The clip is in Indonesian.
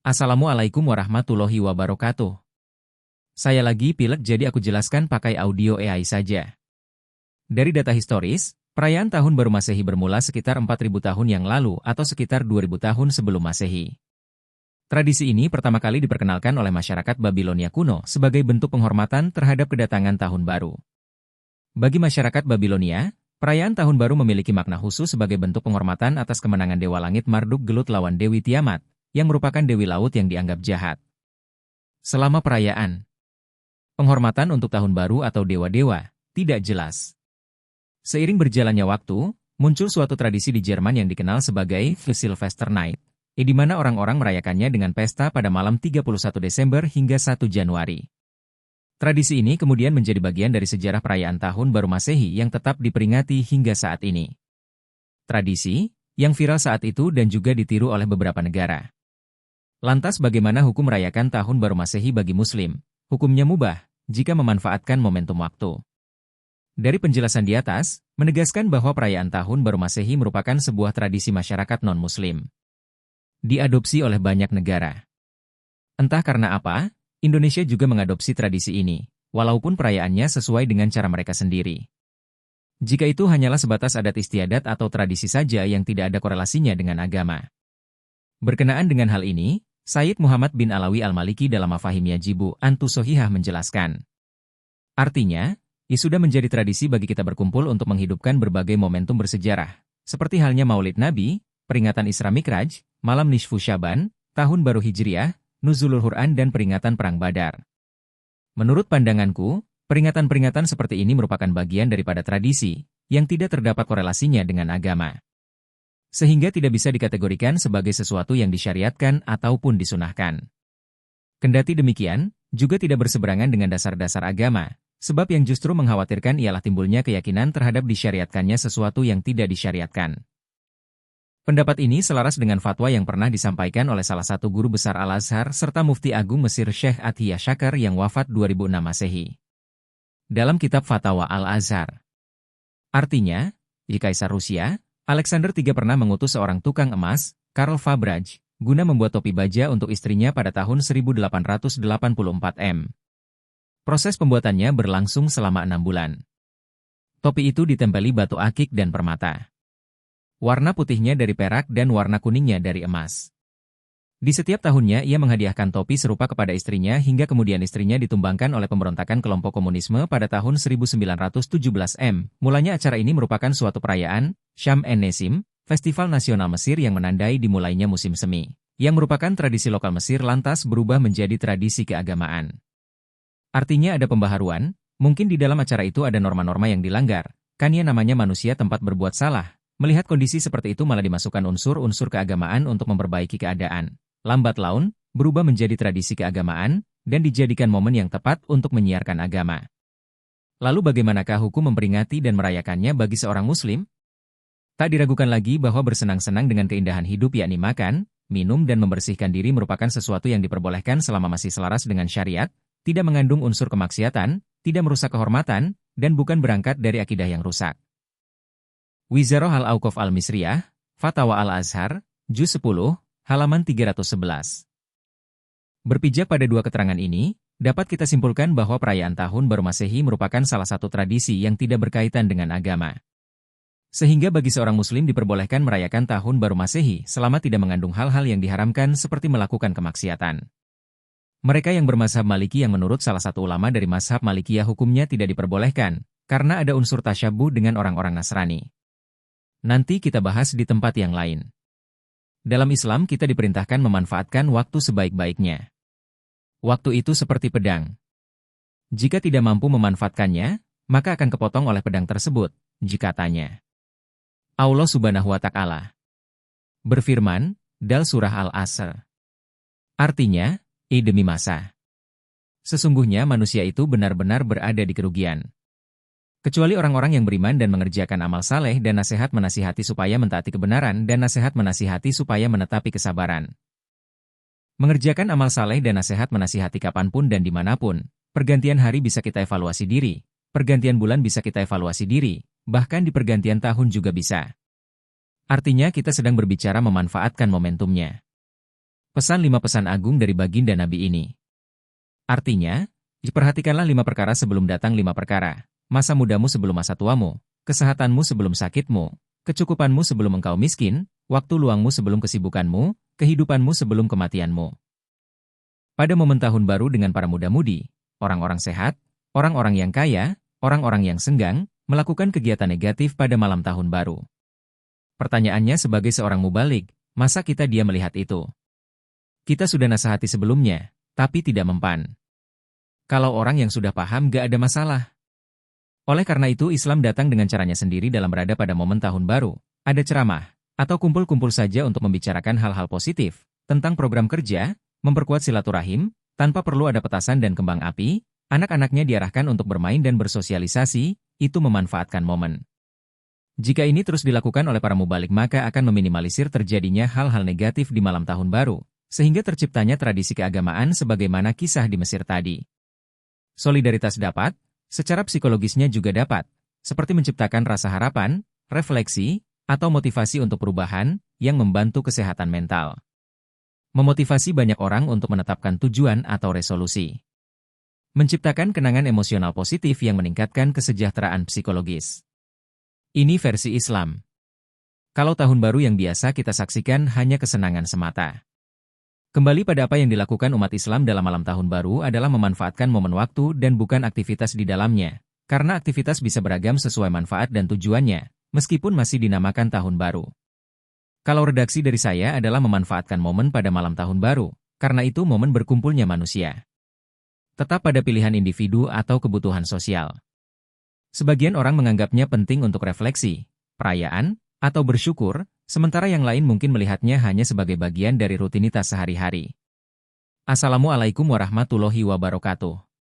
Assalamualaikum warahmatullahi wabarakatuh. Saya lagi pilek jadi aku jelaskan pakai audio AI saja. Dari data historis, perayaan Tahun Baru Masehi bermula sekitar 4.000 tahun yang lalu atau sekitar 2.000 tahun sebelum Masehi. Tradisi ini pertama kali diperkenalkan oleh masyarakat Babilonia kuno sebagai bentuk penghormatan terhadap kedatangan Tahun Baru. Bagi masyarakat Babilonia, perayaan Tahun Baru memiliki makna khusus sebagai bentuk penghormatan atas kemenangan Dewa Langit Marduk-Gelut lawan Dewi Tiamat, yang merupakan Dewi Laut yang dianggap jahat. Selama perayaan, penghormatan untuk Tahun Baru atau dewa-dewa tidak jelas. Seiring berjalannya waktu, muncul suatu tradisi di Jerman yang dikenal sebagai Silvester Night, di mana orang-orang merayakannya dengan pesta pada malam 31 Desember hingga 1 Januari. Tradisi ini kemudian menjadi bagian dari sejarah perayaan Tahun Baru Masehi yang tetap diperingati hingga saat ini. Tradisi yang viral saat itu dan juga ditiru oleh beberapa negara. Lantas bagaimana hukum merayakan Tahun Baru Masehi bagi Muslim? Hukumnya mubah jika memanfaatkan momentum waktu. Dari penjelasan di atas, menegaskan bahwa perayaan Tahun Baru Masehi merupakan sebuah tradisi masyarakat non-Muslim. Diadopsi oleh banyak negara. Entah karena apa, Indonesia juga mengadopsi tradisi ini, walaupun perayaannya sesuai dengan cara mereka sendiri. Jika itu hanyalah sebatas adat istiadat atau tradisi saja yang tidak ada korelasinya dengan agama. Berkenaan dengan hal ini, Sayyid Muhammad bin Alawi Al-Maliki dalam Mafahim Yajibu Antu Sohihah menjelaskan. Artinya, sudah menjadi tradisi bagi kita berkumpul untuk menghidupkan berbagai momentum bersejarah, seperti halnya Maulid Nabi, peringatan Isra Mikraj, malam Nisfu Syaban, Tahun Baru Hijriah, Nuzulul Quran dan peringatan Perang Badar. Menurut pandanganku, peringatan-peringatan seperti ini merupakan bagian daripada tradisi, yang tidak terdapat korelasinya dengan agama. Sehingga tidak bisa dikategorikan sebagai sesuatu yang disyariatkan ataupun disunahkan. Kendati demikian, juga tidak berseberangan dengan dasar-dasar agama, sebab yang justru mengkhawatirkan ialah timbulnya keyakinan terhadap disyariatkannya sesuatu yang tidak disyariatkan. Pendapat ini selaras dengan fatwa yang pernah disampaikan oleh salah satu guru besar Al-Azhar serta Mufti Agung Mesir Syekh Athiyah Syakar yang wafat 2006 Masehi. Dalam kitab Fatwa Al-Azhar. Artinya, di Kaisar Rusia, Alexander III pernah mengutus seorang tukang emas, Karl Fabraj, guna membuat topi baja untuk istrinya pada tahun 1884 M. Proses pembuatannya berlangsung selama 6 bulan. Topi itu ditempeli batu akik dan permata. Warna putihnya dari perak dan warna kuningnya dari emas. Di setiap tahunnya ia menghadiahkan topi serupa kepada istrinya hingga kemudian istrinya ditumbangkan oleh pemberontakan kelompok komunisme pada tahun 1917 M. Mulanya acara ini merupakan suatu perayaan, Sham en-Nesim, festival nasional Mesir yang menandai dimulainya musim semi, yang merupakan tradisi lokal Mesir lantas berubah menjadi tradisi keagamaan. Artinya ada pembaharuan, mungkin di dalam acara itu ada norma-norma yang dilanggar, kan ya namanya manusia tempat berbuat salah. Melihat kondisi seperti itu malah dimasukkan unsur-unsur keagamaan untuk memperbaiki keadaan. Lambat laun, berubah menjadi tradisi keagamaan, dan dijadikan momen yang tepat untuk menyiarkan agama. Lalu bagaimanakah hukum memperingati dan merayakannya bagi seorang Muslim? Tak diragukan lagi bahwa bersenang-senang dengan keindahan hidup yakni makan, minum dan membersihkan diri merupakan sesuatu yang diperbolehkan selama masih selaras dengan syariat, tidak mengandung unsur kemaksiatan, tidak merusak kehormatan, dan bukan berangkat dari akidah yang rusak. Wizarah Al-Auqaf Al-Misriyah, Fatwa Al-Azhar, Juz 10, halaman 311. Berpijak pada dua keterangan ini, dapat kita simpulkan bahwa perayaan Tahun Baru Masehi merupakan salah satu tradisi yang tidak berkaitan dengan agama. Sehingga bagi seorang Muslim diperbolehkan merayakan Tahun Baru Masehi selama tidak mengandung hal-hal yang diharamkan seperti melakukan kemaksiatan. Mereka yang bermazhab Maliki yang menurut salah satu ulama dari mazhab Malikiyah hukumnya tidak diperbolehkan, karena ada unsur tasyabuh dengan orang-orang Nasrani. Nanti kita bahas di tempat yang lain. Dalam Islam kita diperintahkan memanfaatkan waktu sebaik-baiknya. Waktu itu seperti pedang. Jika tidak mampu memanfaatkannya, maka akan kepotong oleh pedang tersebut, jika tanya. Allah Subhanahu wa Ta'ala berfirman, dalam surah Al-Asr. Artinya, demi masa. Sesungguhnya manusia itu benar-benar berada di kerugian. Kecuali orang-orang yang beriman dan mengerjakan amal saleh dan nasihat menasihati supaya mentaati kebenaran dan nasihat menasihati supaya menetapi kesabaran. Mengerjakan amal saleh dan nasihat menasihati kapanpun dan dimanapun, pergantian hari bisa kita evaluasi diri, pergantian bulan bisa kita evaluasi diri, bahkan di pergantian tahun juga bisa. Artinya kita sedang berbicara memanfaatkan momentumnya. Pesan 5 pesan agung dari baginda Nabi ini. Artinya, perhatikanlah 5 perkara sebelum datang 5 perkara. Masa mudamu sebelum masa tuamu, kesehatanmu sebelum sakitmu, kecukupanmu sebelum engkau miskin, waktu luangmu sebelum kesibukanmu, kehidupanmu sebelum kematianmu. Pada momen tahun baru dengan para muda-mudi, orang-orang sehat, orang-orang yang kaya, orang-orang yang senggang, melakukan kegiatan negatif pada malam tahun baru. Pertanyaannya sebagai seorang mubalik, masa kita diam melihat itu? Kita sudah nasihati sebelumnya, tapi tidak mempan. Kalau orang yang sudah paham gak ada masalah. Oleh karena itu Islam datang dengan caranya sendiri dalam berada pada momen tahun baru. Ada ceramah, atau kumpul-kumpul saja untuk membicarakan hal-hal positif, tentang program kerja, memperkuat silaturahim, tanpa perlu ada petasan dan kembang api, anak-anaknya diarahkan untuk bermain dan bersosialisasi, itu memanfaatkan momen. Jika ini terus dilakukan oleh para mubalik maka akan meminimalisir terjadinya hal-hal negatif di malam tahun baru, sehingga terciptanya tradisi keagamaan sebagaimana kisah di Mesir tadi. Solidaritas dapat, secara psikologisnya juga dapat, seperti menciptakan rasa harapan, refleksi, atau motivasi untuk perubahan yang membantu kesehatan mental. Memotivasi banyak orang untuk menetapkan tujuan atau resolusi. Menciptakan kenangan emosional positif yang meningkatkan kesejahteraan psikologis. Ini versi Islam. Kalau tahun baru yang biasa kita saksikan hanya kesenangan semata. Kembali pada apa yang dilakukan umat Islam dalam malam tahun baru adalah memanfaatkan momen waktu dan bukan aktivitas di dalamnya, karena aktivitas bisa beragam sesuai manfaat dan tujuannya, meskipun masih dinamakan tahun baru. Kalau redaksi dari saya adalah memanfaatkan momen pada malam tahun baru, karena itu momen berkumpulnya manusia. Tetap pada pilihan individu atau kebutuhan sosial. Sebagian orang menganggapnya penting untuk refleksi, perayaan, atau bersyukur, sementara yang lain mungkin melihatnya hanya sebagai bagian dari rutinitas sehari-hari. Assalamualaikum warahmatullahi wabarakatuh.